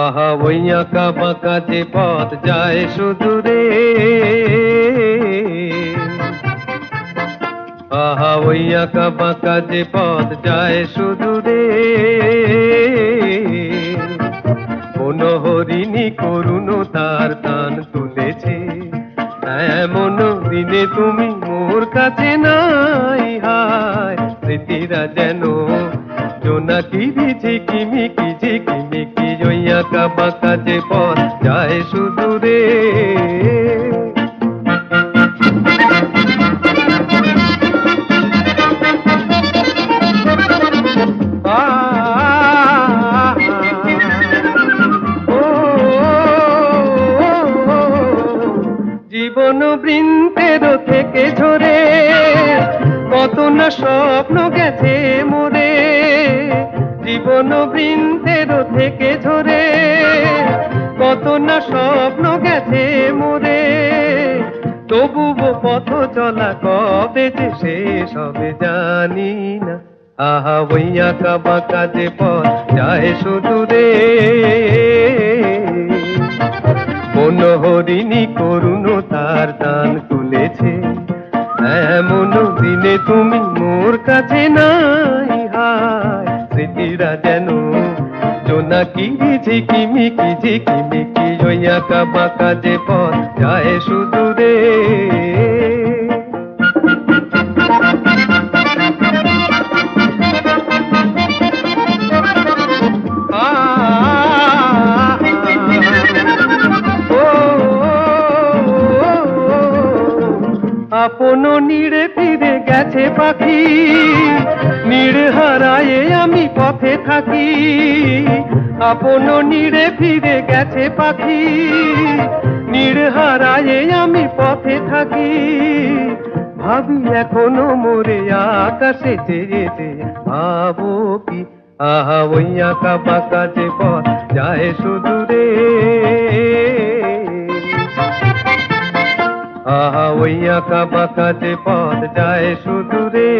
আহা ওই আঁকা বাঁকা যে পথ যায় সুদূরে, আহা ওই আঁকা বাঁকা যে পথ যায় সুদূরে, মনোহরিণী করুণ তার টান তুলেছে, এমন দিনে তুমি মোর কাছে নাই। হায় স্মৃতিরা যেন জোনাকি ঝিকিমিকি ঝিকিমিকি, ওই আঁকা বাঁকা যে পথ যায় সুদূরে। জীবন বৃন্তের থেকে ঝরে কত না স্বপ্ন গেছে মোরে, জীবন বৃন্তের থেকে ঝরে কত না স্বপ্ন গেছে মোরে, তবুও পথ চলা কবে যে শেষ হবে জানি না। আহা ওই আঁকা বাঁকা যে পথ যায় সুদূরে, মনোহরিণী করুণ তার টান তুলেছে, এমন দিনে তুমি মোর কাছে নাই। হায় স্মৃতিরা যেন জোনাকি ঝিকিমিকি ঝিকিমিকি, ওই আঁকা বাঁকা যে পথ যায় সুদূরে। আপন নীড়ে ফিরে গেছে পাখি, নীড় হারায়ে আমি পথে থাকি, আপন নীড়ে ফিরে গেছে পাখি, নীড় হারায়ে আমি পথে থাকি, ভাবি এখনো মোরে আকাশে চেয়ে চেয়ে, ভাবো কি আহা ওই আঁকা বাঁকা যে পথ যায় সুদূরে, আহা ওই আঁকা বাঁকা যে পথ যায় সুদূরে,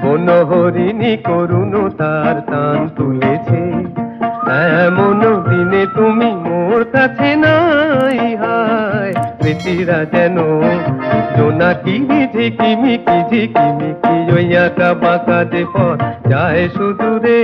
মনোহরিণী করুণ তার টান তুলেছে, এমন দিনে তুমি মোর কাছে নাই। হায় স্মৃতিরা যেন জোনাকি ঝিকিমিকি ঝিকিমিকি, ওই আঁকা বাঁকা যে পথ যায় সুদূরে।